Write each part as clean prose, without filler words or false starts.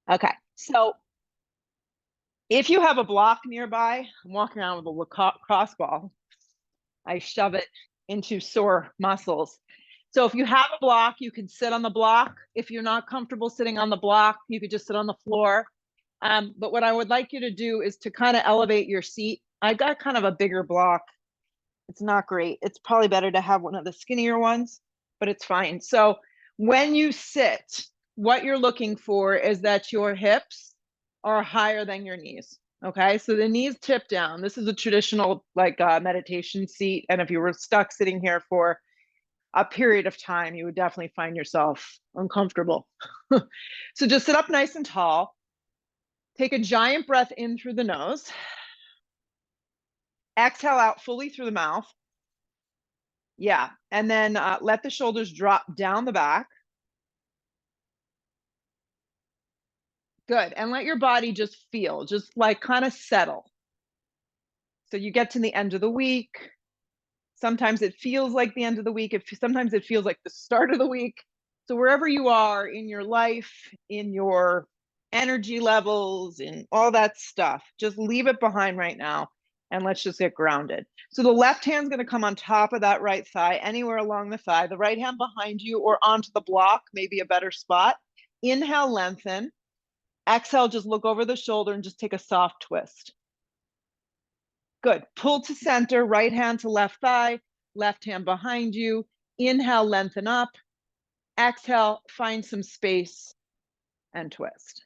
Okay, so if you have a block nearby, I'm walking around with a lacrosse ball. I shove it into sore muscles. So if you have a block, you can sit on the block. If you're not comfortable sitting on the block, you could just sit on the floor. But what I would like you to do is to kind of elevate your seat. I got kind of a bigger block. It's not great. It's probably better to have one of the skinnier ones, but it's fine. So when you sit, what you're looking for is that your hips are higher than your knees. Okay, so the knees tip down. This is a traditional like meditation seat. And if you were stuck sitting here for a period of time, you would definitely find yourself uncomfortable. So just sit up nice and tall. Take a giant breath in through the nose. Exhale out fully through the mouth. Yeah, and then let the shoulders drop down the back. Good, and let your body just feel, just like kind of settle. So you get to the end of the week. Sometimes it feels like the end of the week. Sometimes it feels like the start of the week. So wherever you are in your life, in your energy levels, in all that stuff, just leave it behind right now and let's just get grounded. So the left hand's going to come on top of that right thigh, anywhere along the thigh. The right hand behind you or onto the block, maybe a better spot. Inhale, lengthen. Exhale, just look over the shoulder and just take a soft twist. Good. Pull to center, right hand to left thigh, left hand behind you. Inhale, lengthen up. Exhale, find some space and twist.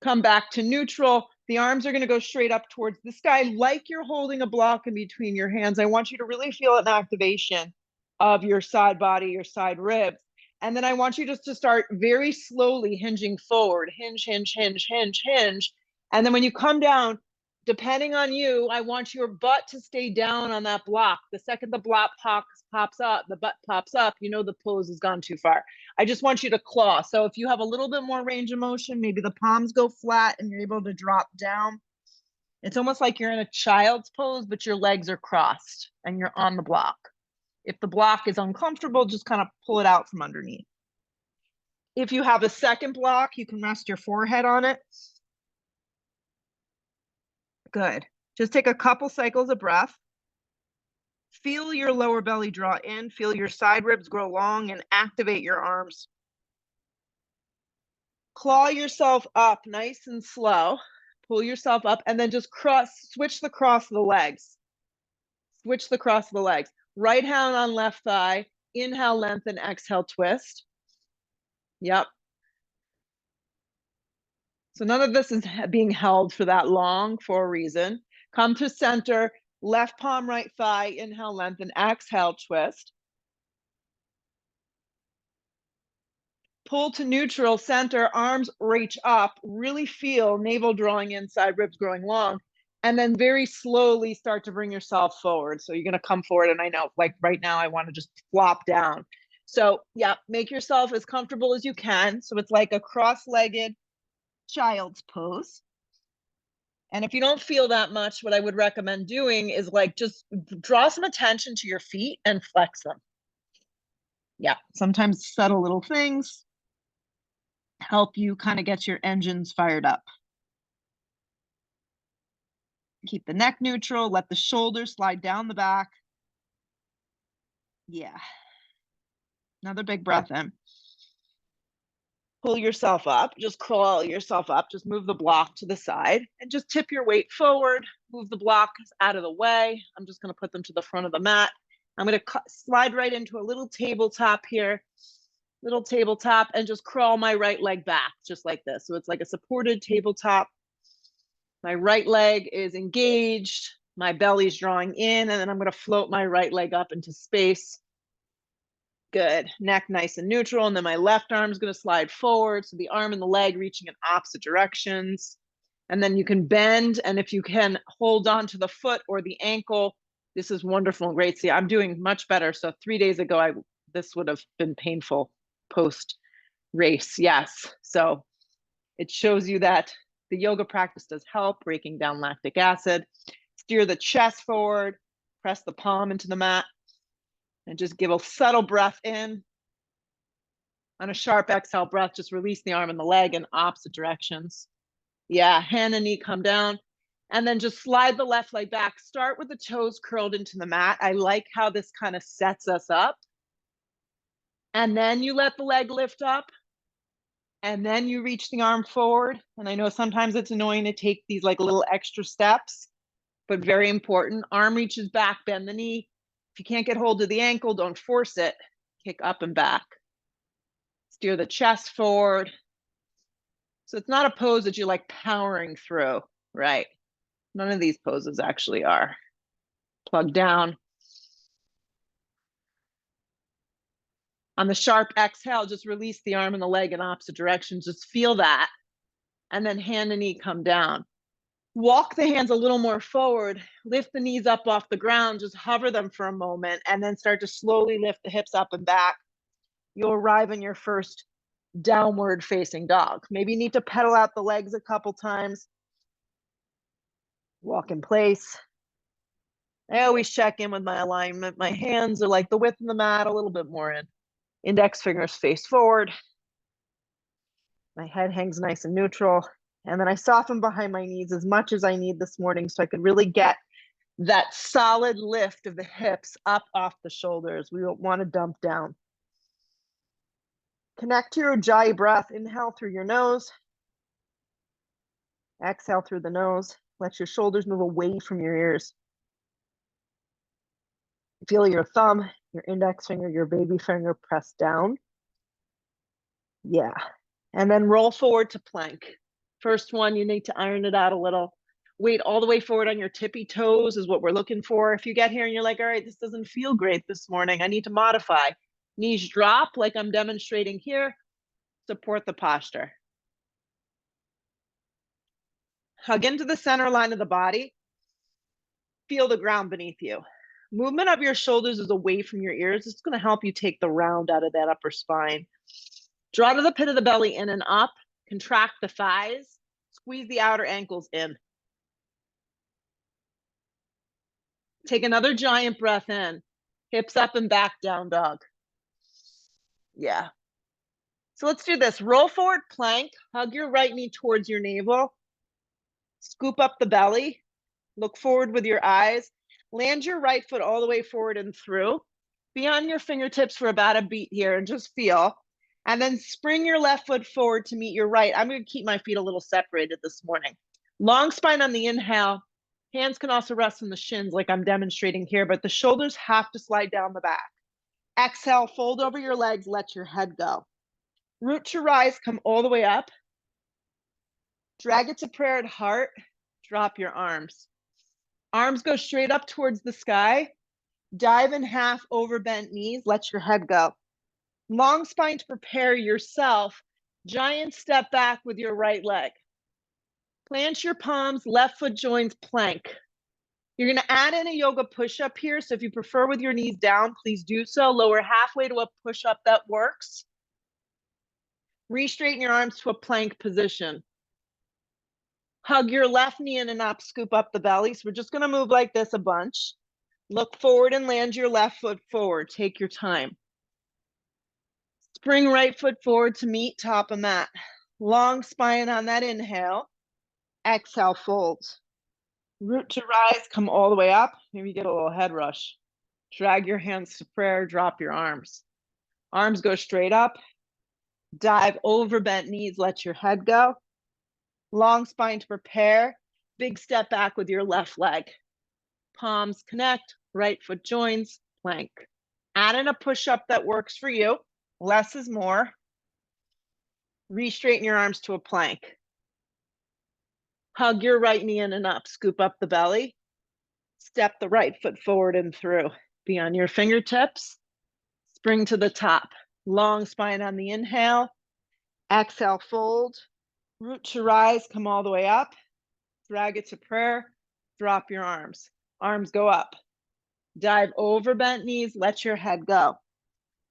Come back to neutral. The arms are going to go straight up towards the sky like you're holding a block in between your hands. I want you to really feel an activation of your side body, your side ribs. And then I want you just to start very slowly hinging forward. Hinge, hinge, hinge, hinge, hinge. And then when you come down, depending on you, I want your butt to stay down on that block. The second the block pops up, the butt pops up, you know the pose has gone too far. I just want you to claw. So if you have a little bit more range of motion, maybe the palms go flat and you're able to drop down. It's almost like you're in a child's pose, but your legs are crossed and you're on the block. If the block is uncomfortable, just kind of pull it out from underneath. If you have a second block, you can rest your forehead on it. Good. Just take a couple cycles of breath. Feel your lower belly draw in, feel your side ribs grow long, and activate your arms. Claw yourself up nice and slow. Pull yourself up and then just switch the cross of the legs. Switch the cross of the legs. Right hand on left thigh. Inhale, lengthen, exhale, twist. Yep. So none of this is being held for that long for a reason. Come to center, left palm, right thigh. Inhale, lengthen, exhale, twist. Pull to neutral, center, arms reach up, really feel navel drawing in, side ribs growing long, and then very slowly start to bring yourself forward. So you're going to come forward, and I know, like right now, I want to just flop down. So yeah, make yourself as comfortable as you can. So it's like a cross-legged child's pose. And if you don't feel that much, what I would recommend doing is like just draw some attention to your feet and flex them. Yeah, sometimes subtle little things help you kind of get your engines fired up. Keep the neck neutral, let the shoulders slide down the back. Yeah. Another big breath in. Pull yourself up, just crawl yourself up, just move the block to the side and just tip your weight forward, move the blocks out of the way. I'm just going to put them to the front of the mat. I'm going to slide right into a little tabletop here. Little tabletop, and just crawl my right leg back just like this. So it's like a supported tabletop. My right leg is engaged, my belly's drawing in, and then I'm going to float my right leg up into space. Good. Neck nice and neutral, and then my left arm is going to slide forward, so the arm and the leg reaching in opposite directions. And then you can bend, and if you can hold on to the foot or the ankle, this is wonderful and great. See, I'm doing much better. So 3 days ago, this would have been painful post race. Yes. So it shows you that the yoga practice does help breaking down lactic acid. Steer the chest forward, press the palm into the mat, and just give a subtle breath in On a sharp exhale breath, just release the arm and the leg in opposite directions. Yeah, hand and knee come down. And then just slide the left leg back. Start with the toes curled into the mat. I like how this kind of sets us up. And then you let the leg lift up. And then you reach the arm forward. And I know sometimes it's annoying to take these like little extra steps, but very important. Arm reaches back, bend the knee. If you can't get hold of the ankle, don't force it. Kick up and back. Steer the chest forward. So it's not a pose that you're like powering through, right? None of these poses actually are. Plug down. On the sharp exhale, just release the arm and the leg in opposite directions. Just feel that. And then hand and knee come down. Walk the hands a little more forward. Lift the knees up off the ground. Just hover them for a moment and then start to slowly lift the hips up and back. You'll arrive in your first downward facing dog. Maybe you need to pedal out the legs a couple times. Walk in place. I always check in with my alignment. My hands are like the width of the mat, a little bit more in. Index fingers face forward. My head hangs nice and neutral. And then I soften behind my knees as much as I need this morning so I could really get that solid lift of the hips up off the shoulders. We don't want to dump down. Connect to your Ujjayi breath. Inhale through your nose. Exhale through the nose. Let your shoulders move away from your ears. Feel your thumb, your index finger, your baby finger press down. Yeah. And then roll forward to plank. First one, you need to iron it out a little. Weight all the way forward on your tippy toes is what we're looking for. If you get here and you're like, all right, this doesn't feel great this morning, I need to modify. Knees drop like I'm demonstrating here. Support the posture. Hug into the center line of the body. Feel the ground beneath you. Movement of your shoulders is away from your ears. It's going to help you take the round out of that upper spine. Draw to the pit of the belly in and up. Contract the thighs. Squeeze the outer ankles in. Take another giant breath in. Hips up and back, down dog. Yeah. So let's do this. Roll forward plank. Hug your right knee towards your navel. Scoop up the belly. Look forward with your eyes. Land your right foot all the way forward and through. Be on your fingertips for about a beat here and just feel. And then spring your left foot forward to meet your right. I'm going to keep my feet a little separated this morning. Long spine on the inhale. Hands can also rest on the shins like I'm demonstrating here, but the shoulders have to slide down the back. Exhale, fold over your legs, let your head go. Root to rise, come all the way up. Drag it to prayer at heart. Drop your arms. Arms go straight up towards the sky. Dive in half over bent knees. Let your head go. Long spine to prepare yourself. Giant step back with your right leg. Plant your palms, left foot joins plank. You're going to add in a yoga push-up here. So if you prefer with your knees down, please do so. Lower halfway to a push-up that works. Re-straighten your arms to a plank position. Hug your left knee in and up, scoop up the belly. So we're just going to move like this a bunch. Look forward and land your left foot forward. Take your time. Spring right foot forward to meet top of mat. Long spine on that inhale. Exhale, fold. Root to rise, come all the way up. Maybe get a little head rush. Drag your hands to prayer, drop your arms. Arms go straight up. Dive over bent knees, let your head go. Long spine to prepare. Big step back with your left leg. Palms connect, right foot joins, plank. Add in a push-up that works for you. Less is more. Re-straighten your arms to a plank. Hug your right knee in and up, scoop up the belly. Step the right foot forward and through. Be on your fingertips. Spring to the top. Long spine on the inhale. Exhale, fold. Root to rise, come all the way up. Drag it to prayer. Drop your arms. Arms go up. Dive over bent knees, let your head go.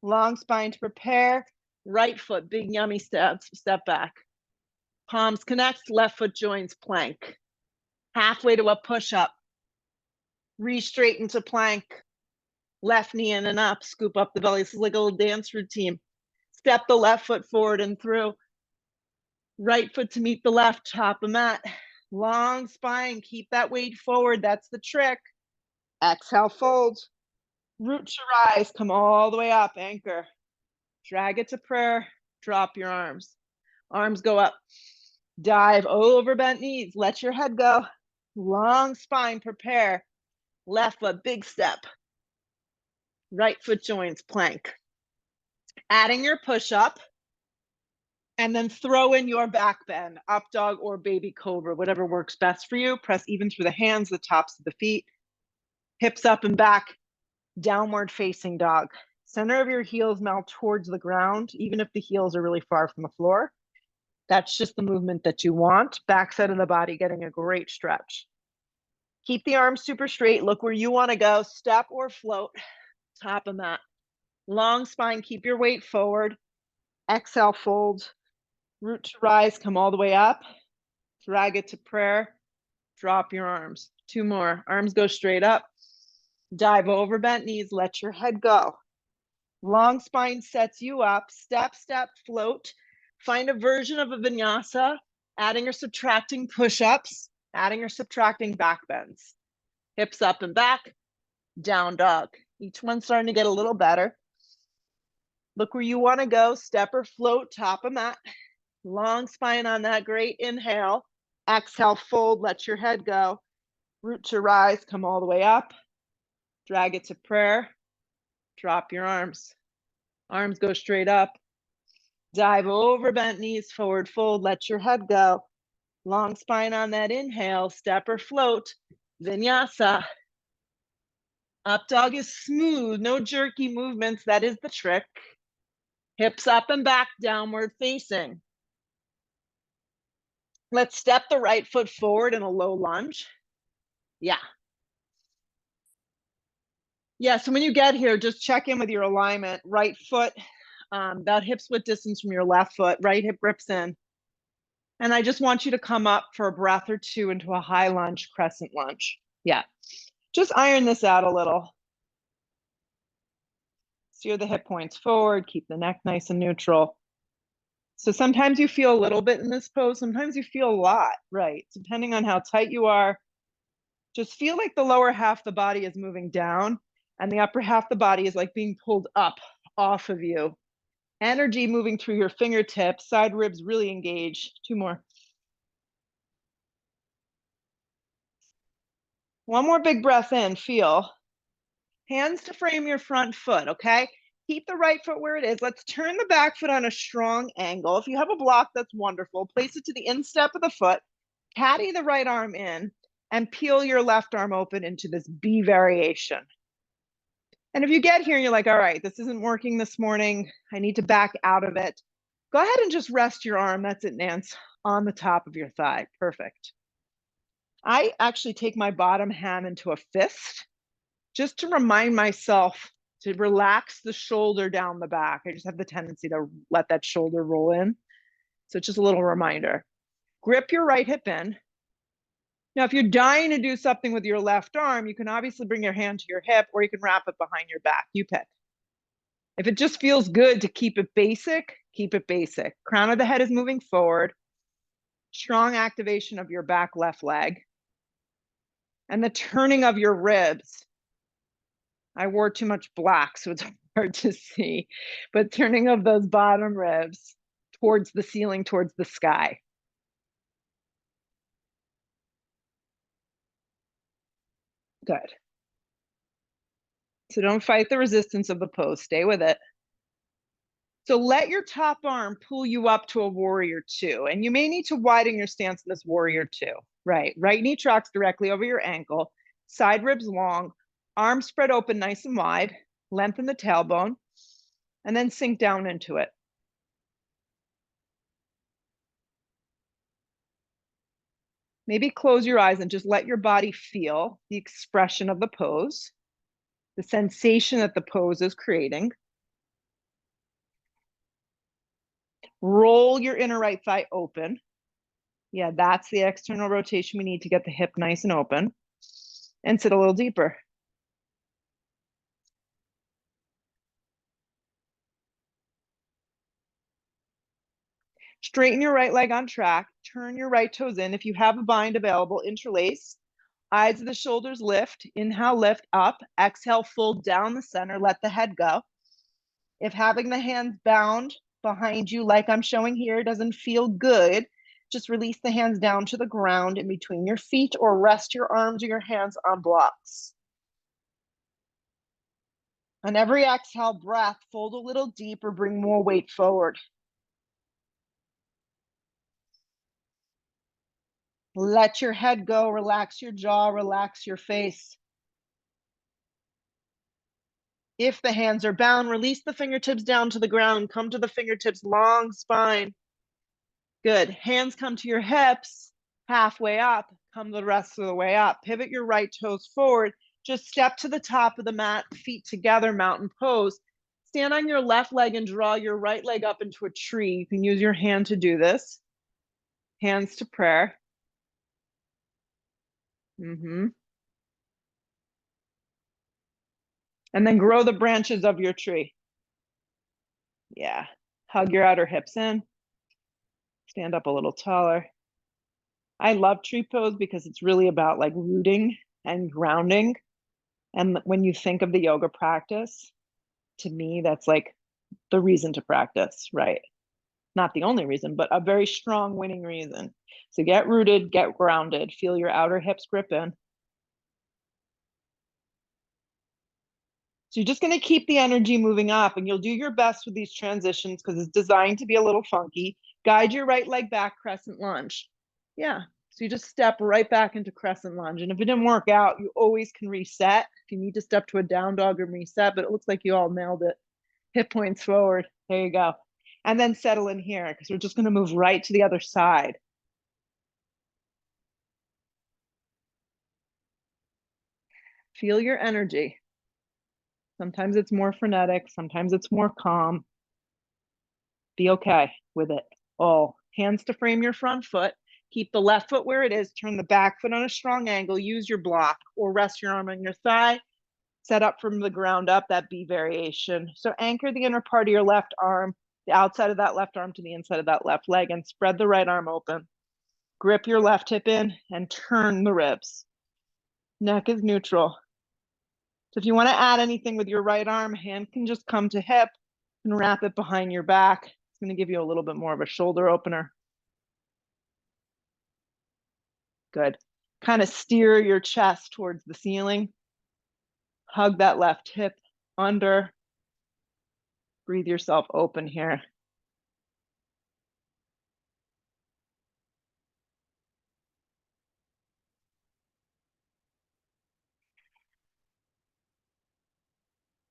Long spine to prepare. Right foot, big yummy step back. Palms connect, left foot joins plank. Halfway to a push-up. Re-straighten to plank. Left knee in and up, scoop up the belly. This is like a little dance routine. Step the left foot forward and through. Right foot to meet the left, top of mat. Long spine, keep that weight forward. That's the trick. Exhale, fold. Root to rise, come all the way up, anchor. Drag it to prayer, drop your arms. Arms go up. Dive over bent knees, let your head go. Long spine, prepare. Left foot, big step. Right foot joins, plank. Adding your push-up, and then throw in your back bend, up dog or baby cobra, whatever works best for you. Press even through the hands, the tops of the feet. Hips up and back, downward facing dog. Center of your heels melt towards the ground, even if the heels are really far from the floor. That's just the movement that you want. Backside of the body getting a great stretch. Keep the arms super straight. Look where you want to go. Step or float. Top of mat. Long spine. Keep your weight forward. Exhale, fold. Root to rise. Come all the way up. Drag it to prayer. Drop your arms. Two more. Arms go straight up. Dive over bent knees. Let your head go. Long spine sets you up. Step, step, float. Find a version of a vinyasa, adding or subtracting push-ups, adding or subtracting back bends. Hips up and back, down dog. Each one's starting to get a little better. Look where you want to go. Step or float, top of mat. Long spine on that great inhale. Exhale, fold, let your head go. Root to rise, come all the way up. Drag it to prayer. Drop your arms. Arms go straight up. Dive over bent knees, forward fold, let your head go. Long spine on that inhale, step or float, vinyasa. Up dog is smooth, no jerky movements, that is the trick. Hips up and back, downward facing. Let's step the right foot forward in a low lunge. Yeah. Yeah, so when you get here, just check in with your alignment. Right foot, about hip width distance from your left foot, right hip grips in. And I just want you to come up for a breath or two into a high lunge, crescent lunge. Yeah, just iron this out a little. Steer the hip points forward, keep the neck nice and neutral. So sometimes you feel a little bit in this pose, sometimes you feel a lot, right? Depending on how tight you are. Just feel like the lower half of the body is moving down and the upper half of the body is like being pulled up off of you. Energy moving through your fingertips, side ribs really engage. Two more. One more big breath in, feel. Hands to frame your front foot, okay? Keep the right foot where it is. Let's turn the back foot on a strong angle. If you have a block, that's wonderful. Place it to the instep of the foot. Caddy the right arm in and peel your left arm open into this B variation. And if you get here and you're like, all right, this isn't working this morning, I need to back out of it, go ahead and just rest your arm, that's it, Nance, on the top of your thigh. Perfect. I actually take my bottom hand into a fist just to remind myself to relax the shoulder down the back. I just have the tendency to let that shoulder roll in. So it's just a little reminder. Grip your right hip in. Now, if you're dying to do something with your left arm, you can obviously bring your hand to your hip or you can wrap it behind your back. You pick. If it just feels good to keep it basic, keep it basic. Crown of the head is moving forward. Strong activation of your back left leg. And the turning of your ribs. I wore too much black, so it's hard to see. But turning of those bottom ribs towards the ceiling, towards the sky. Good. So don't fight the resistance of the pose. Stay with it. So let your top arm pull you up to a warrior two. And you may need to widen your stance in this warrior two. Right knee tracks directly over your ankle. Side ribs long. Arms spread open nice and wide. Lengthen the tailbone. And then sink down into it. Maybe close your eyes and just let your body feel the expression of the pose, the sensation that the pose is creating. Roll your inner right thigh open. Yeah, that's the external rotation we need to get the hip nice and open. And sit a little deeper. Straighten your right leg on track. Turn your right toes in. If you have a bind available, interlace. Eyes of the shoulders lift. Inhale, lift up. Exhale, fold down the center. Let the head go. If having the hands bound behind you, like I'm showing here, doesn't feel good, just release the hands down to the ground in between your feet or rest your arms or your hands on blocks. On every exhale breath, fold a little deeper, bring more weight forward. Let your head go, relax your jaw, relax your face. If the hands are bound, release the fingertips down to the ground. Come to the fingertips, long spine. Good. Hands come to your hips, halfway up. Come the rest of the way up. Pivot your right toes forward. Just step to the top of the mat, feet together, mountain pose. Stand on your left leg and draw your right leg up into a tree. You can use your hand to do this. Hands to prayer. And then grow the branches of your tree. Yeah. Hug your outer hips in. Stand up a little taller. I love tree pose because it's really about like rooting and grounding. And when you think of the yoga practice, to me, that's like the reason to practice, right? Not the only reason, but a very strong winning reason. So get rooted, get grounded, feel your outer hips grip in. So you're just going to keep the energy moving up, and you'll do your best with these transitions because it's designed to be a little funky. Guide your right leg back, crescent lunge. Yeah. So you just step right back into crescent lunge. And if it didn't work out, you always can reset. If you need to step to a down dog and reset, but it looks like you all nailed it. Hip points forward. There you go. And then settle in here because we're just going to move right to the other side. Feel your energy. Sometimes it's more frenetic. Sometimes it's more calm. Be okay with it all. Hands to frame your front foot. Keep the left foot where it is. Turn the back foot on a strong angle. Use your block or rest your arm on your thigh. Set up from the ground up, that B variation. So anchor the inner part of your left arm, the outside of that left arm to the inside of that left leg, and spread the right arm open. Grip your left hip in and turn the ribs. Neck is neutral. So if you want to add anything with your right arm, hand can just come to hip and wrap it behind your back. It's going to give you a little bit more of a shoulder opener. Good. Kind of steer your chest towards the ceiling. Hug that left hip under. Breathe yourself open here.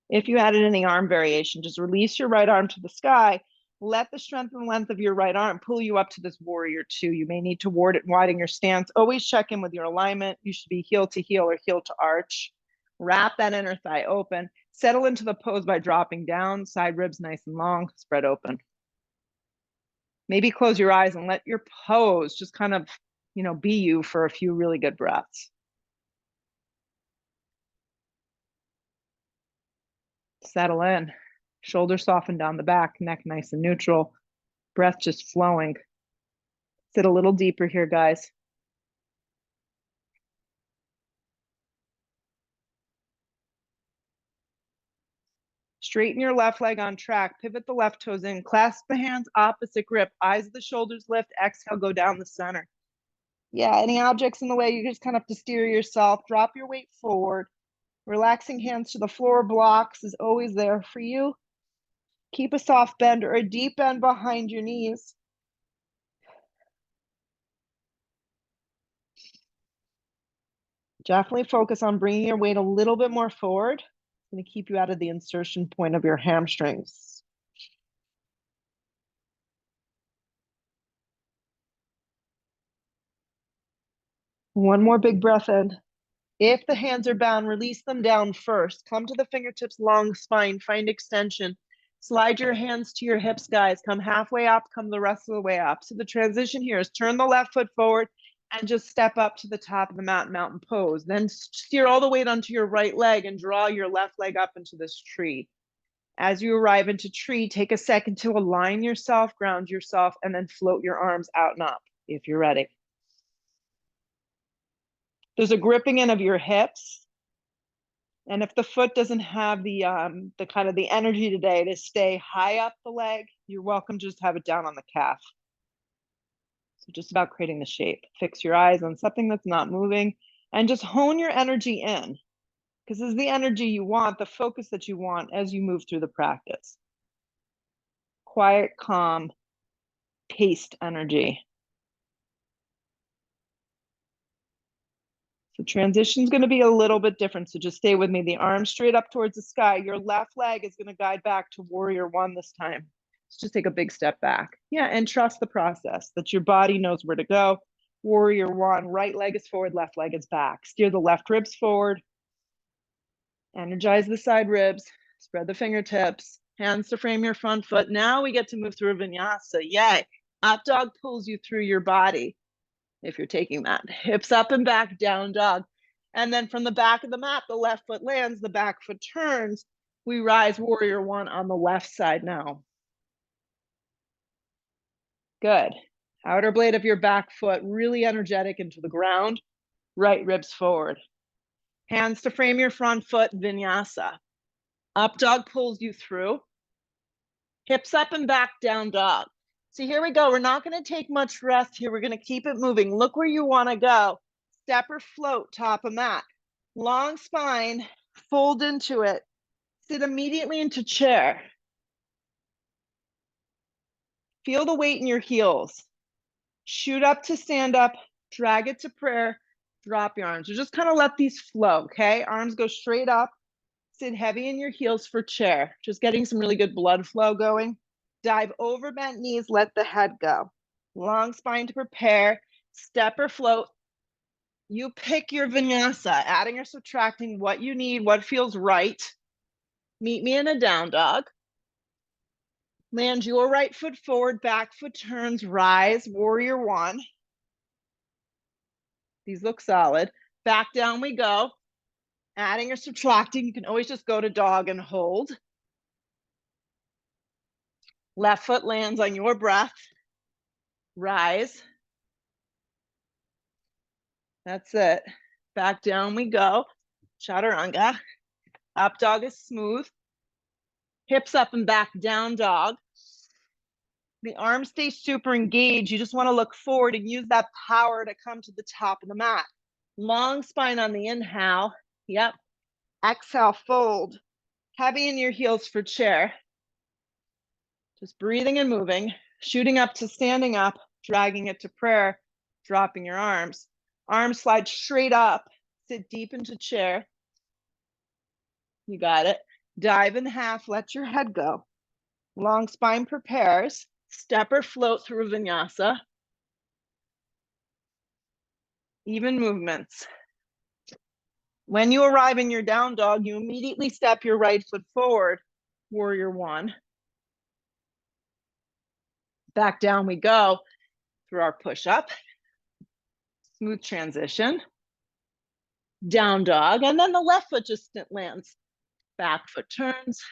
If you added any arm variation, just release your right arm to the sky. Let the strength and length of your right arm pull you up to this warrior two. You may need to widen your stance. Always check in with your alignment. You should be heel to heel or heel to arch. Wrap that inner thigh open. Settle into the pose by dropping down. Side ribs nice and long. Spread open. Maybe close your eyes and let your pose just kind of, be you for a few really good breaths. Settle in. Shoulders soften down the back, neck nice and neutral. Breath just flowing. Sit a little deeper here, guys. Straighten your left leg on track. Pivot the left toes in. Clasp the hands, opposite grip. Eyes of the shoulders lift. Exhale, go down the center. Yeah, any objects in the way, you just kind of have to steer yourself. Drop your weight forward. Relaxing hands to the floor. Blocks is always there for you. Keep a soft bend or a deep bend behind your knees. Definitely focus on bringing your weight a little bit more forward. It's going to keep you out of the insertion point of your hamstrings. One more big breath in. If the hands are bound, release them down first. Come to the fingertips, long spine, find extension. Slide your hands to your hips, guys. Come halfway up, come the rest of the way up. So the transition here is turn the left foot forward and just step up to the top of the mat, mountain pose. Then steer all the weight onto your right leg and draw your left leg up into this tree. As you arrive into tree, take a second to align yourself, ground yourself, and then float your arms out and up if you're ready. There's a gripping in of your hips. And if the foot doesn't have the kind of the energy today to stay high up the leg, you're welcome to just have it down on the calf. So just about creating the shape. Fix your eyes on something that's not moving and just hone your energy in, because this is the energy you want, the focus that you want as you move through the practice. Quiet, calm, paced energy. So transition is going to be a little bit different. So just stay with me. The arms straight up towards the sky. Your left leg is going to guide back to warrior one this time. So just take a big step back. Yeah, and trust the process that your body knows where to go. Warrior one, right leg is forward, left leg is back. Steer the left ribs forward. Energize the side ribs. Spread the fingertips. Hands to frame your front foot. Now we get to move through a vinyasa. Yay. Up dog pulls you through your body. If you're taking that, hips up and back, down dog. And then from the back of the mat, the left foot lands, the back foot turns. We rise warrior one on the left side now. Good. Outer blade of your back foot really energetic into the ground. Right ribs forward. Hands to frame your front foot, vinyasa. Up dog pulls you through. Hips up and back, down dog. So here we go. We're not going to take much rest here. We're going to keep it moving. Look where you want to go. Step or float, top of mat. Long spine, fold into it. Sit immediately into chair. Feel the weight in your heels. Shoot up to stand up, drag it to prayer, drop your arms. So just kind of let these flow, okay? Arms go straight up. Sit heavy in your heels for chair. Just getting some really good blood flow going. Dive over bent knees, let the head go. Long spine to prepare, step or float. You pick your vinyasa, adding or subtracting what you need, what feels right. Meet me in a down dog. Land your right foot forward, back foot turns, rise, warrior one. These look solid. Back down we go. Adding or subtracting, you can always just go to dog and hold. Left foot lands on your breath. Rise. That's it. Back down we go. Chaturanga. Up dog is smooth. Hips up and back, down dog. The arms stay super engaged. You just want to look forward and use that power to come to the top of the mat. Long spine on the inhale. Yep. Exhale, fold. Heavy in your heels for chair. Just breathing and moving. Shooting up to standing up. Dragging it to prayer. Dropping your arms. Arms slide straight up. Sit deep into chair. You got it. Dive in half. Let your head go. Long spine prepares. Step or float through vinyasa. Even movements. When you arrive in your down dog, you immediately step your right foot forward. Warrior one. Back down we go through our push-up. Smooth transition. Down dog. And then the left foot just lands. Back foot turns.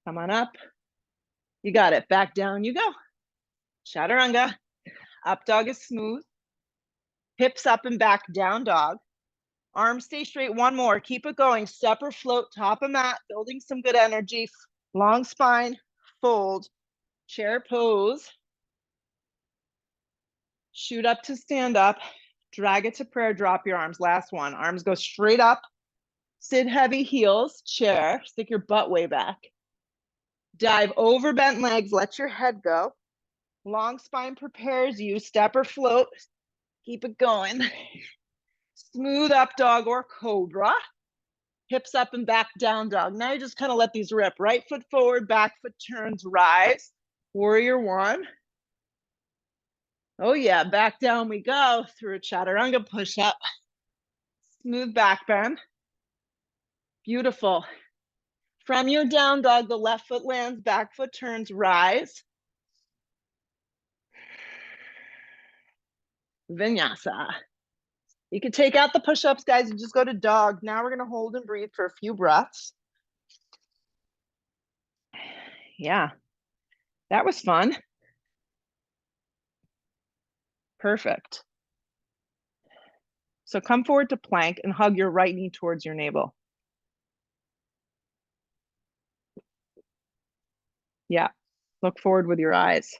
Come on up. You got it. Back down you go. Chaturanga. Up dog is smooth. Hips up and back, down dog. Arms stay straight. One more. Keep it going. Step or float, top of mat, building some good energy. Long spine, fold, chair pose. Shoot up to stand up. Drag it to prayer, drop your arms. Last one. Arms go straight up. Sit heavy, heels, chair. Stick your butt way back. Dive over bent legs. Let your head go. Long spine prepares you. Step or float. Keep it going. Smooth up dog or cobra. Hips up and back, down dog. Now you just kind of let these rip. Right foot forward, back foot turns, rise. Warrior one. Oh yeah, back down we go through a chaturanga push-up. Smooth back bend. Beautiful. From your down dog, the left foot lands, back foot turns, rise. Vinyasa. You can take out the push-ups, guys, and just go to dog. Now we're gonna hold and breathe for a few breaths. Yeah, that was fun. Perfect. So come forward to plank and hug your right knee towards your navel. Yeah, look forward with your eyes.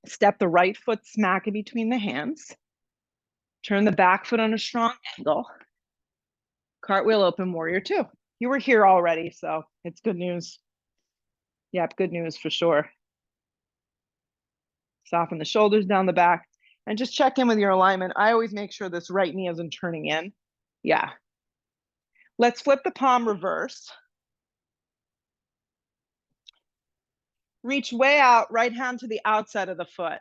Step the right foot smack in between the hands. Turn the back foot on a strong angle. Cartwheel open, warrior two. You were here already, so it's good news. Yep, good news for sure. Soften the shoulders down the back and just check in with your alignment. I always make sure this right knee isn't turning in. Yeah. Let's flip the palm reverse. Reach way out, right hand to the outside of the foot.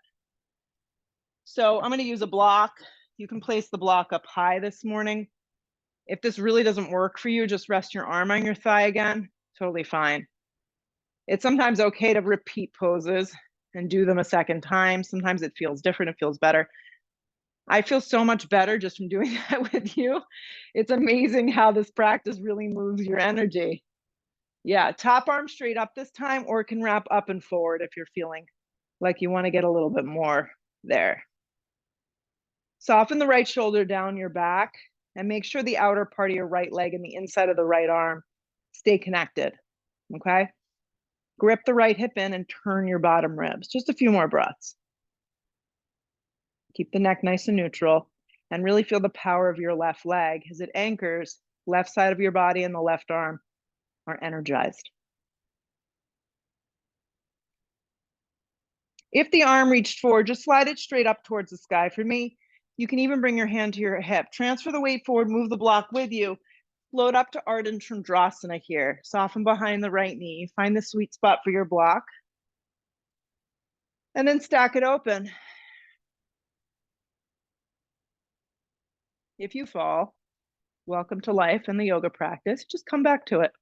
So I'm going to use a block. You can place the block up high this morning. If this really doesn't work for you, just rest your arm on your thigh again. Totally fine. It's sometimes okay to repeat poses and do them a second time. Sometimes it feels different, it feels better. I feel so much better just from doing that with you. It's amazing how this practice really moves your energy. Yeah, top arm straight up this time, or it can wrap up and forward if you're feeling like you want to get a little bit more there. Soften the right shoulder down your back and make sure the outer part of your right leg and the inside of the right arm stay connected, okay? Grip the right hip in and turn your bottom ribs. Just a few more breaths. Keep the neck nice and neutral and really feel the power of your left leg as it anchors left side of your body and the left arm are energized. If the arm reached forward, just slide it straight up towards the sky. For me, you can even bring your hand to your hip. Transfer the weight forward, move the block with you. Float up to Ardha Chandrasana here. Soften behind the right knee. Find the sweet spot for your block. And then stack it open. If you fall, welcome to life and the yoga practice. Just come back to it.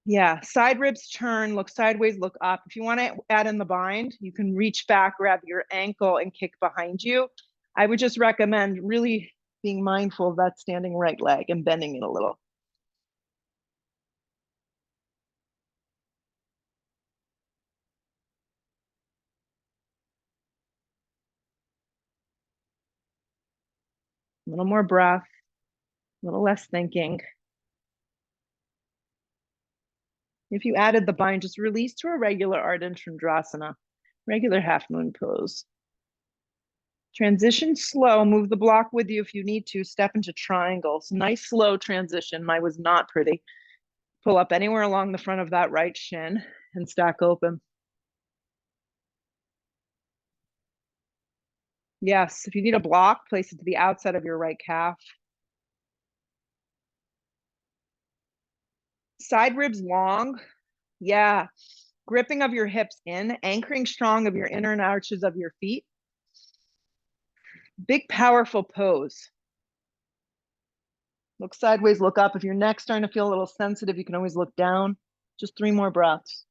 Yeah, side ribs turn, look sideways, look up. If you want to add in the bind, you can reach back, grab your ankle and kick behind you. I would just recommend really being mindful of that standing right leg and bending it a little. A little more breath, a little less thinking. If you added the bind, just release to a regular Ardha Chandrasana, regular half moon pose. Transition slow, move the block with you if you need to, step into triangles. Nice slow transition, mine was not pretty. Pull up anywhere along the front of that right shin and stack open. Yes, if you need a block, place it to the outside of your right calf. Side ribs long. Yeah. Gripping of your hips in, anchoring strong of your inner and arches of your feet. Big, powerful pose. Look sideways, look up. If your neck's starting to feel a little sensitive, you can always look down. Just 3 more breaths.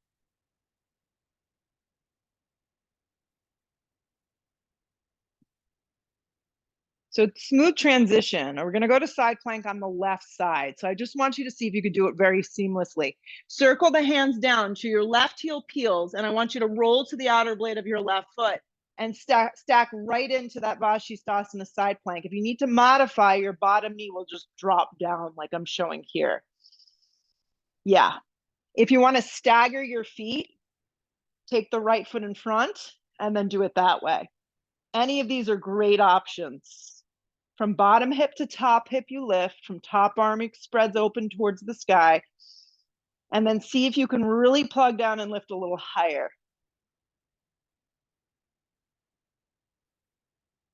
So smooth transition. We're going to go to side plank on the left side. So I just want you to see if you could do it very seamlessly. Circle the hands down to your left heel peels, and I want you to roll to the outer blade of your left foot and stack right into that Vashisthasana side plank. If you need to modify, your bottom knee will just drop down like I'm showing here. Yeah. If you want to stagger your feet, take the right foot in front and then do it that way. Any of these are great options. From bottom hip to top hip, you lift. From top arm, it spreads open towards the sky. And then see if you can really plug down and lift a little higher.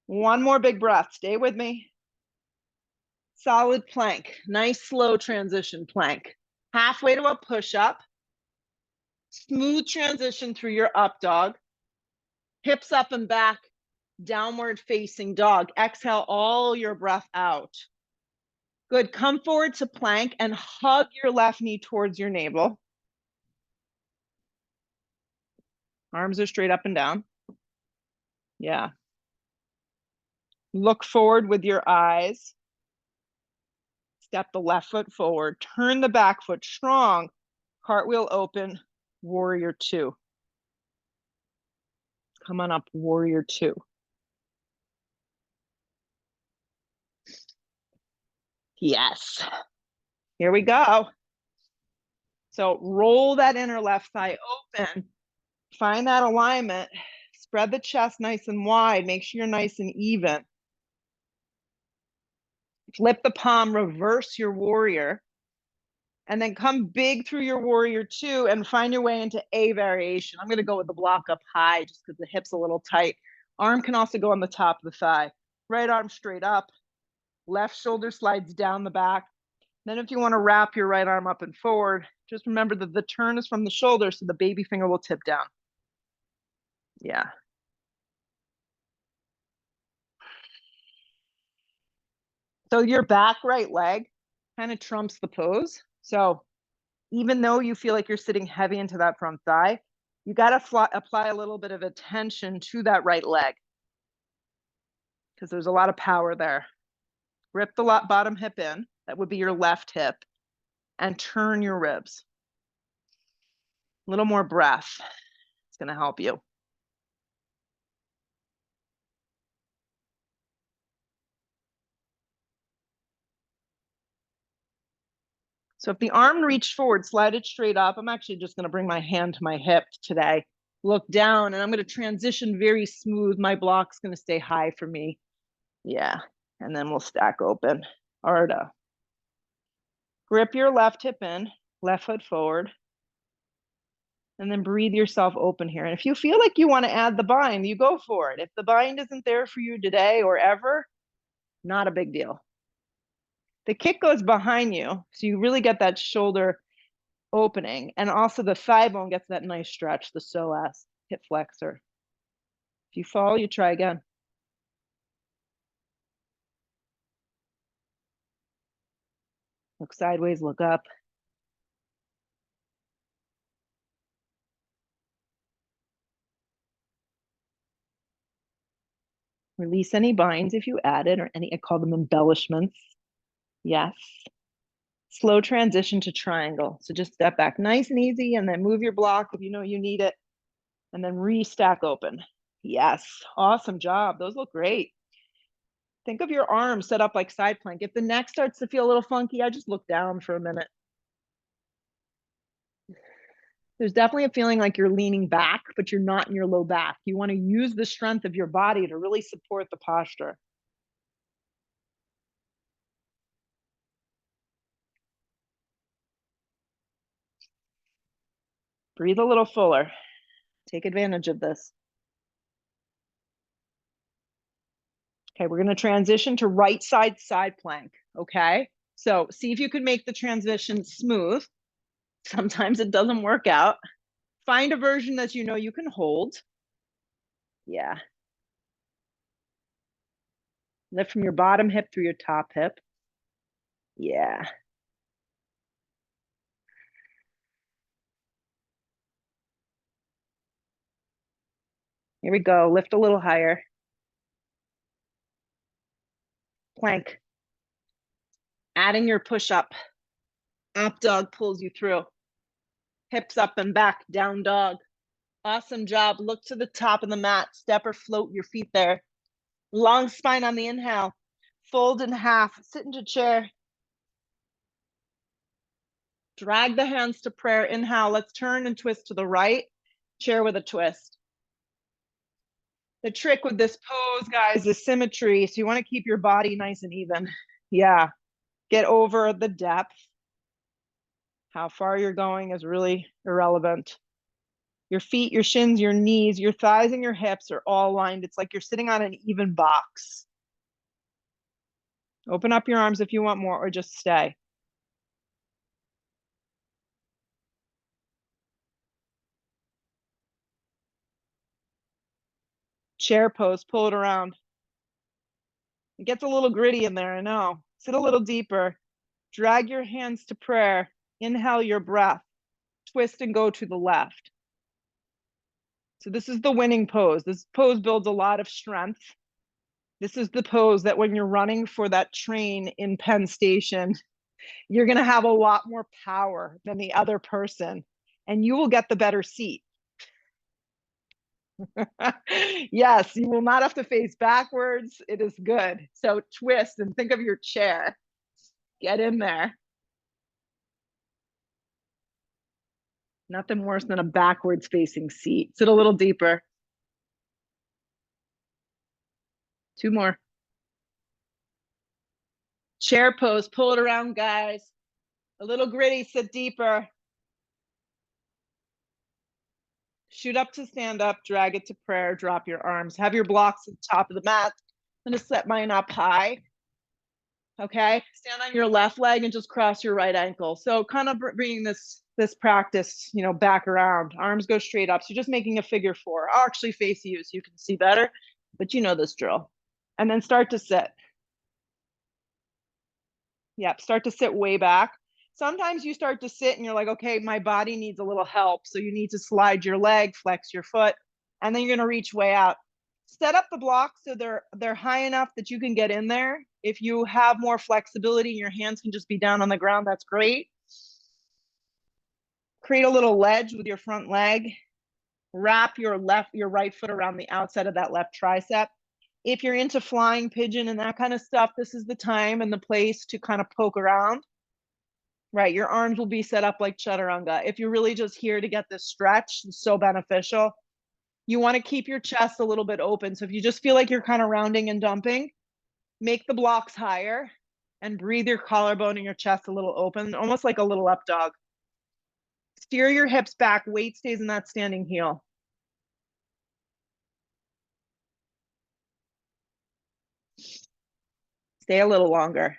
One more big breath. Stay with me. Solid plank. Nice slow transition plank. Halfway to a push-up. Smooth transition through your up dog. Hips up and back. Downward facing dog. Exhale all your breath out. Good. Come forward to plank and hug your left knee towards your navel. Arms are straight up and down. Yeah. Look forward with your eyes. Step the left foot forward, turn the back foot strong, cartwheel open, warrior two. Come on up, warrior two. Yes. Here we go. So roll that inner left thigh open. Find that alignment. Spread the chest nice and wide. Make sure you're nice and even. Flip the palm, reverse your warrior. And then come big through your warrior two and find your way into a variation. I'm going to go with the block up high just because the hip's a little tight. Arm can also go on the top of the thigh. Right arm straight up. Left shoulder slides down the back. Then if you want to wrap your right arm up and forward, just remember that the turn is from the shoulder, so the baby finger will tip down. Yeah. So your back right leg kind of trumps the pose. So even though you feel like you're sitting heavy into that front thigh, you got to apply a little bit of attention to that right leg because there's a lot of power there. Grip the bottom hip in. That would be your left hip. And turn your ribs. A little more breath. It's going to help you. So if the arm reached forward, slide it straight up. I'm actually just going to bring my hand to my hip today. Look down, and I'm going to transition very smooth. My block's going to stay high for me. Yeah, and then we'll stack open. Arda. Grip your left hip in, left foot forward. And then breathe yourself open here. And if you feel like you want to add the bind, you go for it. If the bind isn't there for you today or ever, not a big deal. The kick goes behind you, so you really get that shoulder opening. And also the thigh bone gets that nice stretch, the psoas, hip flexor. If you fall, you try again. Look sideways, look up. Release any binds if you added, or any, I call them embellishments. Yes. Slow transition to triangle. So just step back nice and easy and then move your block if you know you need it. And then restack open. Yes. Awesome job. Those look great. Think of your arms set up like side plank. If the neck starts to feel a little funky, I just look down for a minute. There's definitely a feeling like you're leaning back, but you're not in your low back. You want to use the strength of your body to really support the posture. Breathe a little fuller. Take advantage of this. Okay, we're going to transition to right side plank, okay? So see if you can make the transition smooth. Sometimes it doesn't work out. Find a version that you know you can hold. Yeah. Lift from your bottom hip through your top hip. Yeah. Here we go. Lift a little higher. Plank. Adding your push-up. Up dog pulls you through. Hips up and back, down dog. Awesome job. Look to the top of the mat. Step or float your feet there. Long spine on the inhale. Fold in half. Sit into chair. Drag the hands to prayer. Inhale. Let's turn and twist to the right. Chair with a twist. The trick with this pose, guys, is symmetry. So you want to keep your body nice and even. Yeah. Get over the depth. How far you're going is really irrelevant. Your feet, your shins, your knees, your thighs, and your hips are all lined. It's like you're sitting on an even box. Open up your arms if you want more, or just stay. Chair pose, pull it around. It gets a little gritty in there, I know. Sit a little deeper. Drag your hands to prayer. Inhale your breath. Twist and go to the left. So this is the winning pose. This pose builds a lot of strength. This is the pose that when you're running for that train in Penn Station, You're going to have a lot more power than the other person, and you will get the better seat. Yes, you will not have to face backwards. It is good. So twist and think of your chair. Get in there. Nothing worse than a backwards facing seat. Sit a little deeper. 2 more. Chair pose, pull it around, guys. A little gritty, sit deeper. Shoot up to stand up, drag it to prayer, drop your arms. Have your blocks at the top of the mat. I'm gonna set mine up high. Okay, stand on your left leg and just cross your right ankle. So kind of bringing this practice, back around. Arms go straight up. So just making a figure 4. I'll actually face you so you can see better, but you know this drill. And then start to sit. Yep, start to sit way back. Sometimes you start to sit and you're like, okay, my body needs a little help. So you need to slide your leg, flex your foot, and then you're gonna reach way out. Set up the blocks so they're high enough that you can get in there. If you have more flexibility and your hands can just be down on the ground, that's great. Create a little ledge with your front leg. Wrap your right foot around the outside of that left tricep. If you're into flying pigeon and that kind of stuff, this is the time and the place to kind of poke around. Right, your arms will be set up like chaturanga. If you're really just here to get this stretch, it's so beneficial. You want to keep your chest a little bit open. So if you just feel like you're kind of rounding and dumping, make the blocks higher and breathe your collarbone and your chest a little open, almost like a little up dog. Steer your hips back, weight stays in that standing heel. Stay a little longer.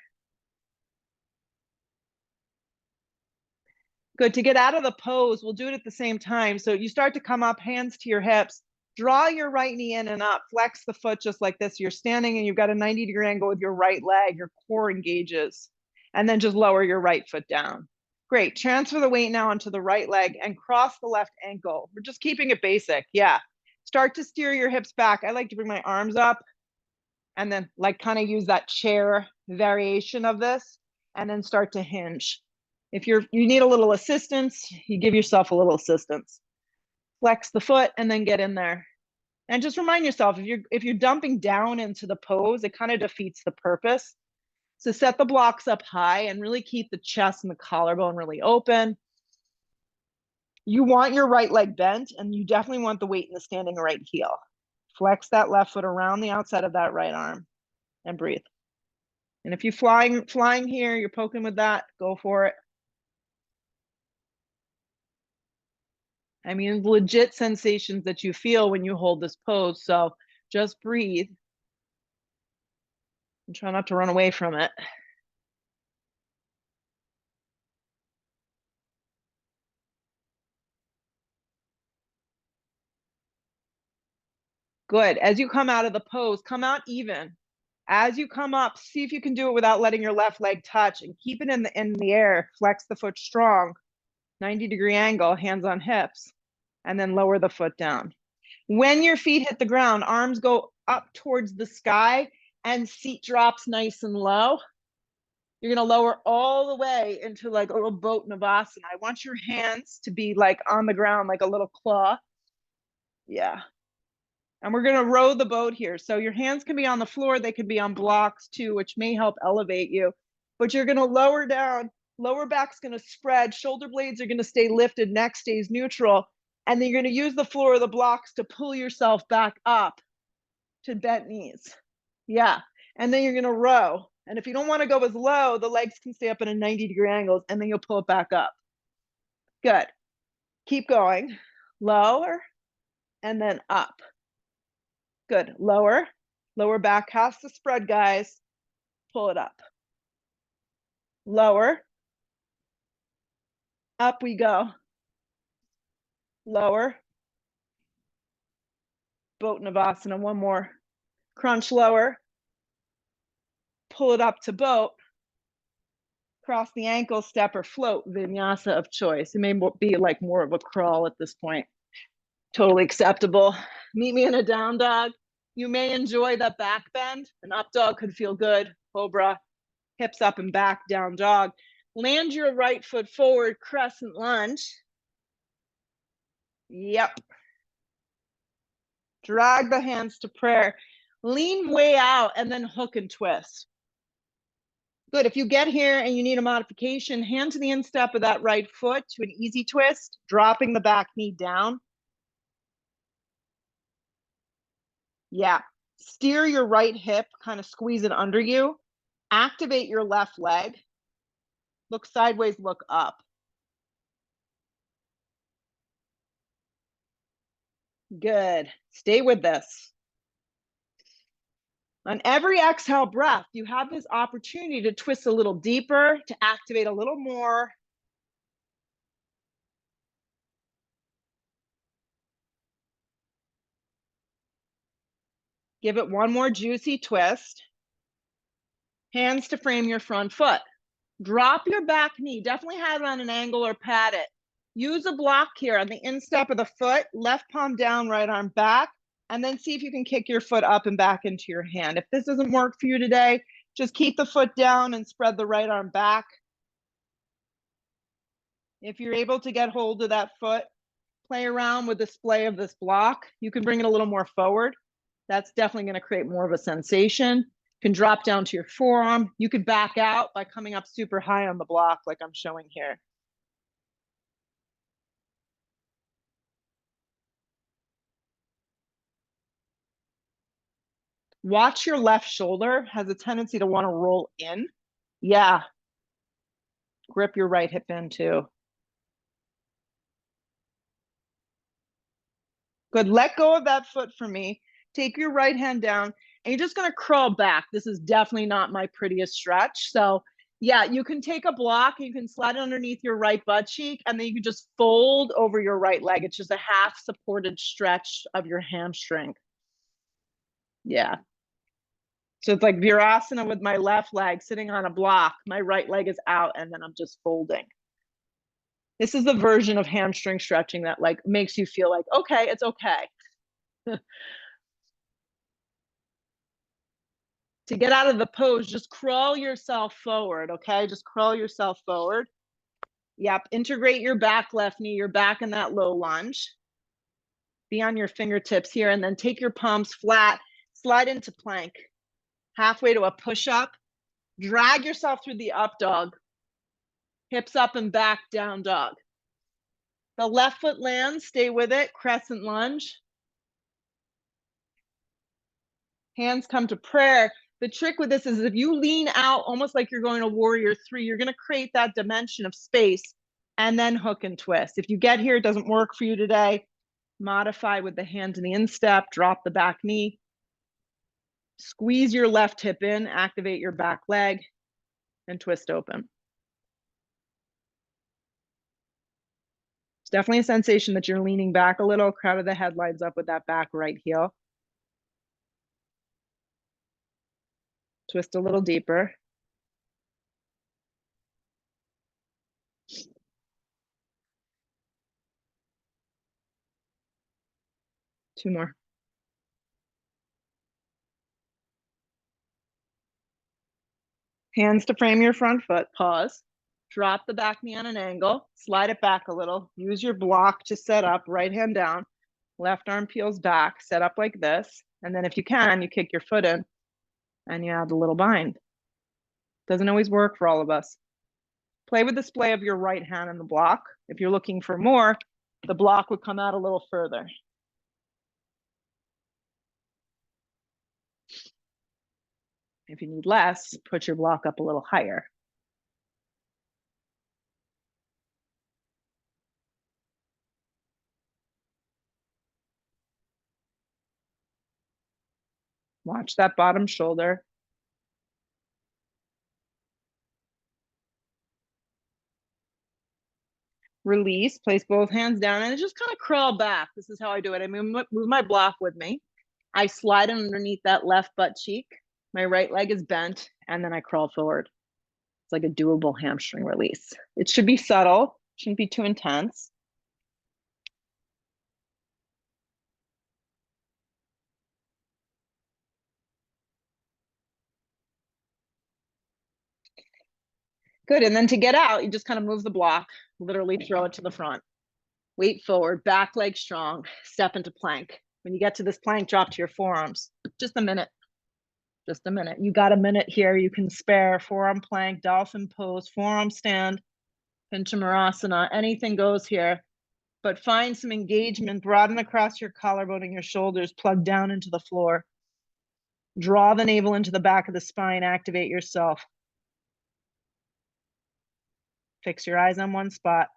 Good. To get out of the pose, we'll do it at the same time. So you start to come up, hands to your hips, draw your right knee in and up, flex the foot just like this. You're standing and you've got a 90-degree angle with your right leg, your core engages, and then just lower your right foot down. Great. Transfer the weight now onto the right leg and cross the left ankle. We're just keeping it basic. Yeah. Start to steer your hips back. I like to bring my arms up and then like kind of use that chair variation of this and then start to hinge. If you need a little assistance, you give yourself a little assistance. Flex the foot and then get in there. And just remind yourself, if you're dumping down into the pose, it kind of defeats the purpose. So set the blocks up high and really keep the chest and the collarbone really open. You want your right leg bent, and you definitely want the weight in the standing right heel. Flex that left foot around the outside of that right arm and breathe. And if you're flying here, you're poking with that, go for it. I mean, legit sensations that you feel when you hold this pose. So just breathe and try not to run away from it. Good. As you come out of the pose, come out even. As you come up, see if you can do it without letting your left leg touch and keep it in the air. Flex the foot strong, 90-degree angle, hands on hips, and then lower the foot down. When your feet hit the ground, arms go up towards the sky and seat drops nice and low. You're going to lower all the way into like a little boat navasana. I want your hands to be like on the ground, like a little claw. Yeah. And we're going to row the boat here. So your hands can be on the floor. They can be on blocks too, which may help elevate you. But you're going to lower down. Lower back's going to spread. Shoulder blades are going to stay lifted. Neck stays neutral. And then you're going to use the floor of the blocks to pull yourself back up to bent knees. Yeah. And then you're going to row. And if you don't want to go as low, the legs can stay up at a 90-degree angle, and then you'll pull it back up. Good. Keep going. Lower and then up. Good. Lower. Lower back has to spread, guys. Pull it up. Lower. Up we go. Lower. Boat Navasana. One more. Crunch lower. Pull it up to boat. Cross the ankle, step or float, vinyasa of choice. It may be like more of a crawl at this point. Totally acceptable. Meet me in a down dog. You may enjoy the back bend. An up dog could feel good. Cobra, hips up and back, down dog. Land your right foot forward, crescent lunge. Yep. Drag the hands to prayer. Lean way out and then hook and twist. Good. If you get here and you need a modification, hand to the instep of that right foot to an easy twist, dropping the back knee down. Yeah. Steer your right hip, kind of squeeze it under you. Activate your left leg. Look sideways, look up. Good. Stay with this. On every exhale breath, you have this opportunity to twist a little deeper, to activate a little more. Give it one more juicy twist. Hands to frame your front foot. Drop your back knee. Definitely have it on an angle or pat it. Use a block here on the instep of the foot, left palm down, right arm back, and then see if you can kick your foot up and back into your hand. If this doesn't work for you today, just keep the foot down and spread the right arm back. If you're able to get hold of that foot, play around with the splay of this block. You can bring it a little more forward. That's definitely going to create more of a sensation. You can drop down to your forearm. You could back out by coming up super high on the block like I'm showing here. Watch your left shoulder, has a tendency to want to roll in. Yeah. Grip your right hip in too. Good. Let go of that foot for me. Take your right hand down and you're just going to crawl back. This is definitely not my prettiest stretch. So yeah, you can take a block, you can slide it underneath your right butt cheek, and then you can just fold over your right leg. It's just a half supported stretch of your hamstring. Yeah. So it's like Virasana with my left leg sitting on a block. My right leg is out and then I'm just folding. This is the version of hamstring stretching that like makes you feel like, okay, it's okay. To get out of the pose, just crawl yourself forward, okay? Just crawl yourself forward. Yep, integrate your back left knee, you're back in that low lunge. Be on your fingertips here and then take your palms flat, slide into plank. Halfway to a push-up. Drag yourself through the up dog. Hips up and back, down dog. The left foot lands, stay with it, crescent lunge. Hands come to prayer. The trick with this is if you lean out almost like you're going to warrior three, you're going to create that dimension of space and then hook and twist. If you get here, it doesn't work for you today, modify with the hand in the instep, drop the back knee, squeeze your left hip in, activate your back leg, and twist open. It's definitely a sensation that you're leaning back a little, crown of the head lines up with that back right heel. Twist a little deeper. Two more. Hands to frame your front foot, pause. Drop the back knee on an angle, slide it back a little, use your block to set up, right hand down, left arm peels back, set up like this. And then if you can, you kick your foot in and you add a little bind. Doesn't always work for all of us. Play with the splay of your right hand in the block. If you're looking for more, the block would come out a little further. If you need less, put your block up a little higher. Watch that bottom shoulder. Release, place both hands down, and just kind of crawl back. This is how I do it. I move my block with me. I slide underneath that left butt cheek. My right leg is bent, and then I crawl forward. It's like a doable hamstring release. It should be subtle, shouldn't be too intense. Good, and then to get out, you just kind of move the block, literally throw it to the front. Weight forward, back leg strong, step into plank. When you get to this plank, drop to your forearms. Just a minute. Just a minute. You got a minute here. You can spare. Forearm plank, dolphin pose, forearm stand, Pinchamarasana. Anything goes here. But find some engagement. Broaden across your collarbone and your shoulders. Plug down into the floor. Draw the navel into the back of the spine. Activate yourself. Fix your eyes on one spot.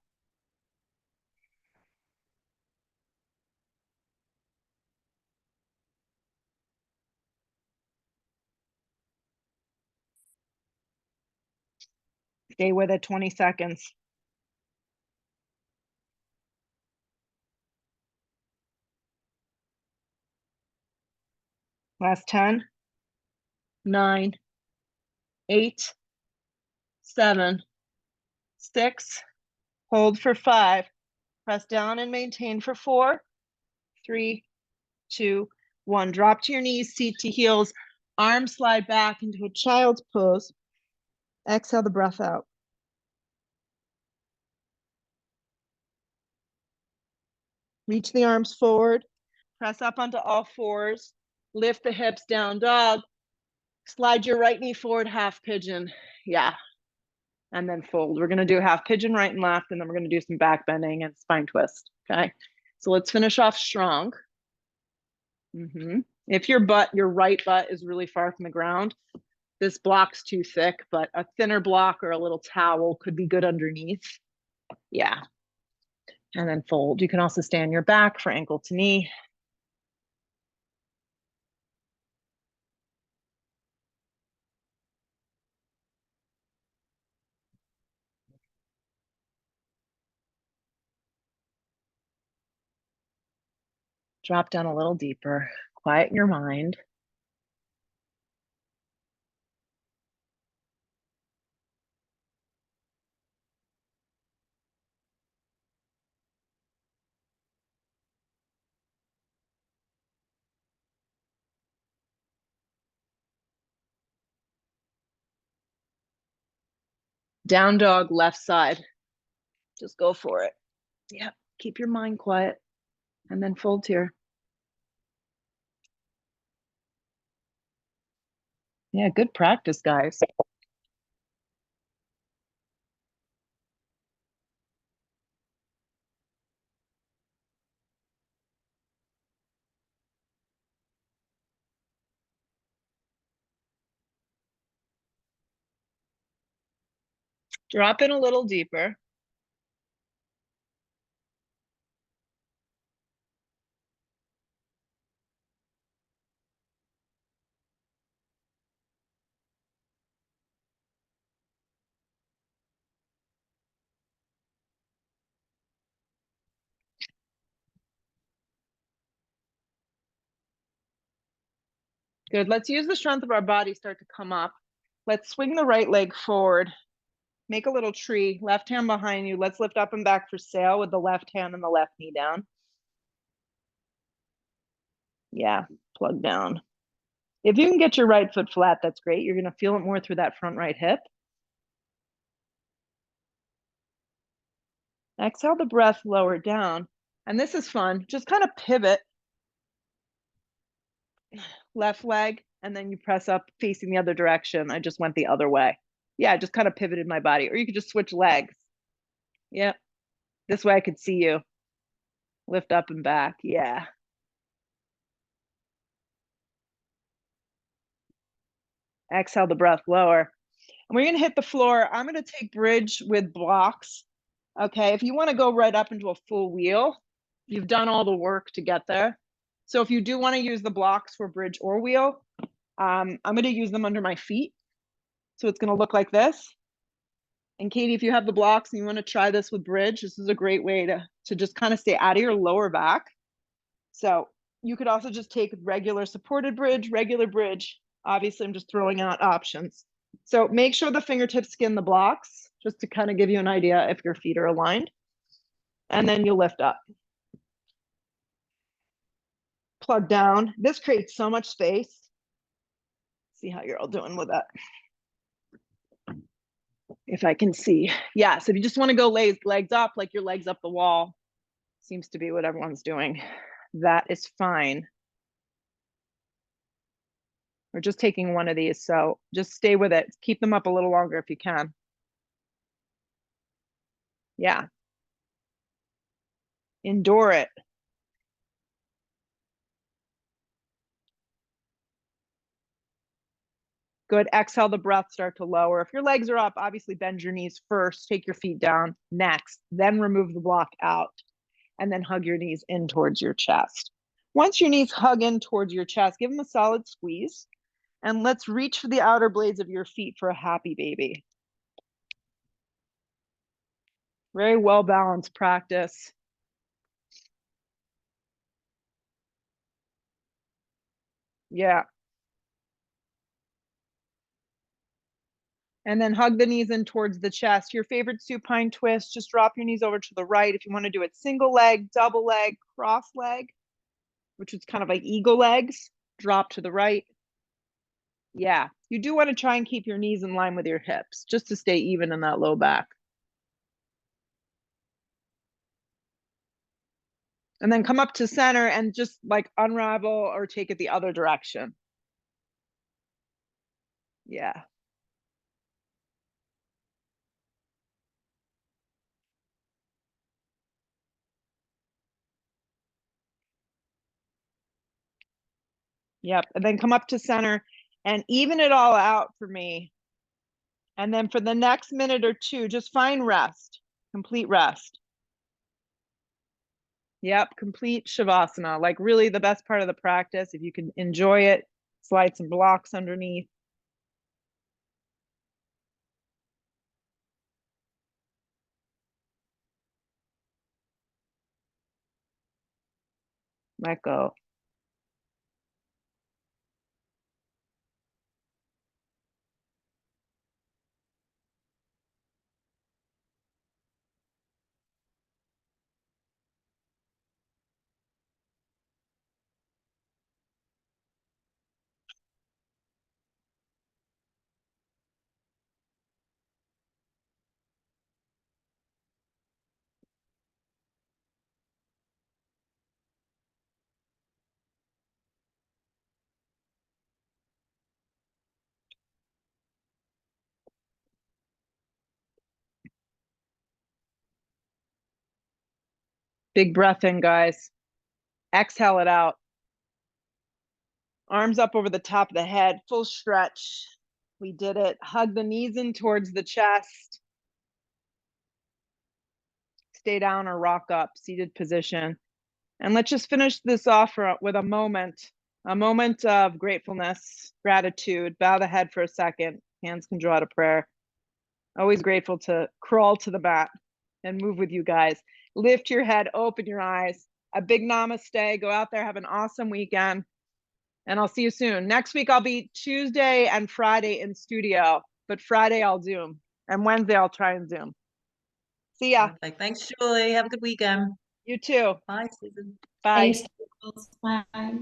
Stay with it 20 seconds. Last 10, 9, 8, 7, 6, hold for 5, press down and maintain for 4, 3, 2, 1. Drop to your knees, seat to heels, arms slide back into a child's pose. Exhale the breath out. Reach the arms forward, press up onto all fours, lift the hips, down dog, slide your right knee forward, half pigeon. Yeah. And then fold. We're gonna do half pigeon right and left, and then we're gonna do some back bending and spine twist, okay? So let's finish off strong. If your right butt is really far from the ground, this block's too thick, but a thinner block or a little towel could be good underneath. Yeah. And then fold. You can also stay on your back for ankle to knee. Drop down a little deeper. Quiet your mind. Down dog, left side. Just go for it. Yeah, keep your mind quiet. And then fold here. Yeah, good practice, guys. Drop in a little deeper. Good. Let's use the strength of our body, start to come up. Let's swing the right leg forward. Make a little tree, left hand behind you. Let's lift up and back for sail with the left hand and the left knee down. Yeah, plug down. If you can get your right foot flat, that's great. You're going to feel it more through that front right hip. Exhale the breath, lower down. And this is fun. Just kind of pivot. Left leg, and then you press up facing the other direction. I just went the other way. Yeah, I just kind of pivoted my body. Or you could just switch legs. Yeah. This way I could see you. Lift up and back. Yeah. Exhale the breath, lower. And we're going to hit the floor. I'm going to take bridge with blocks. Okay. If you want to go right up into a full wheel, you've done all the work to get there. So if you do want to use the blocks for bridge or wheel, I'm going to use them under my feet. So it's going to look like this. And Katie, if you have the blocks and you want to try this with bridge, this is a great way to just kind of stay out of your lower back. So you could also just take regular supported bridge, regular bridge. Obviously, I'm just throwing out options. So make sure the fingertips skin the blocks, just to kind of give you an idea if your feet are aligned. And then you lift up. Plug down. This creates so much space. See how you're all doing with that. If I can see. Yeah, so if you just want to go legs up, like your legs up the wall, seems to be what everyone's doing, that is fine. We're just taking one of these, so just stay with it. Keep them up a little longer if you can. Yeah. Endure it. Good. Exhale, the breath start to lower. If your legs are up, obviously bend your knees first, take your feet down next, then remove the block out, and then hug your knees in towards your chest. Once your knees hug in towards your chest, give them a solid squeeze, and let's reach for the outer blades of your feet for a happy baby. Very well balanced practice. Yeah. And then hug the knees in towards the chest. Your favorite supine twist, just drop your knees over to the right. If you want to do it single leg, double leg, cross leg, which is kind of like eagle legs, drop to the right. Yeah, you do want to try and keep your knees in line with your hips, just to stay even in that low back. And then come up to center and just like unravel or take it the other direction. Yeah. Yep. And then come up to center and even it all out for me. And then for the next minute or two, just find rest, complete rest. Yep, complete Shavasana, like really the best part of the practice. If you can enjoy it, slide some blocks underneath. Let go. Big breath in, guys. Exhale it out. Arms up over the top of the head, full stretch. We did it. Hug the knees in towards the chest. Stay down or rock up, seated position. And let's just finish this off with a moment of gratefulness, gratitude. Bow the head for a second. Hands can draw to prayer. Always grateful to crawl to the mat and move with you guys. Lift your head, open your eyes. A big namaste. Go out there, have an awesome weekend. And I'll see you soon. Next week, I'll be Tuesday and Friday in studio, but Friday I'll Zoom. And Wednesday, I'll try and Zoom. See ya. Perfect. Thanks, Julie. Have a good weekend. You too. Bye, Susan. Bye. Thanks. Bye.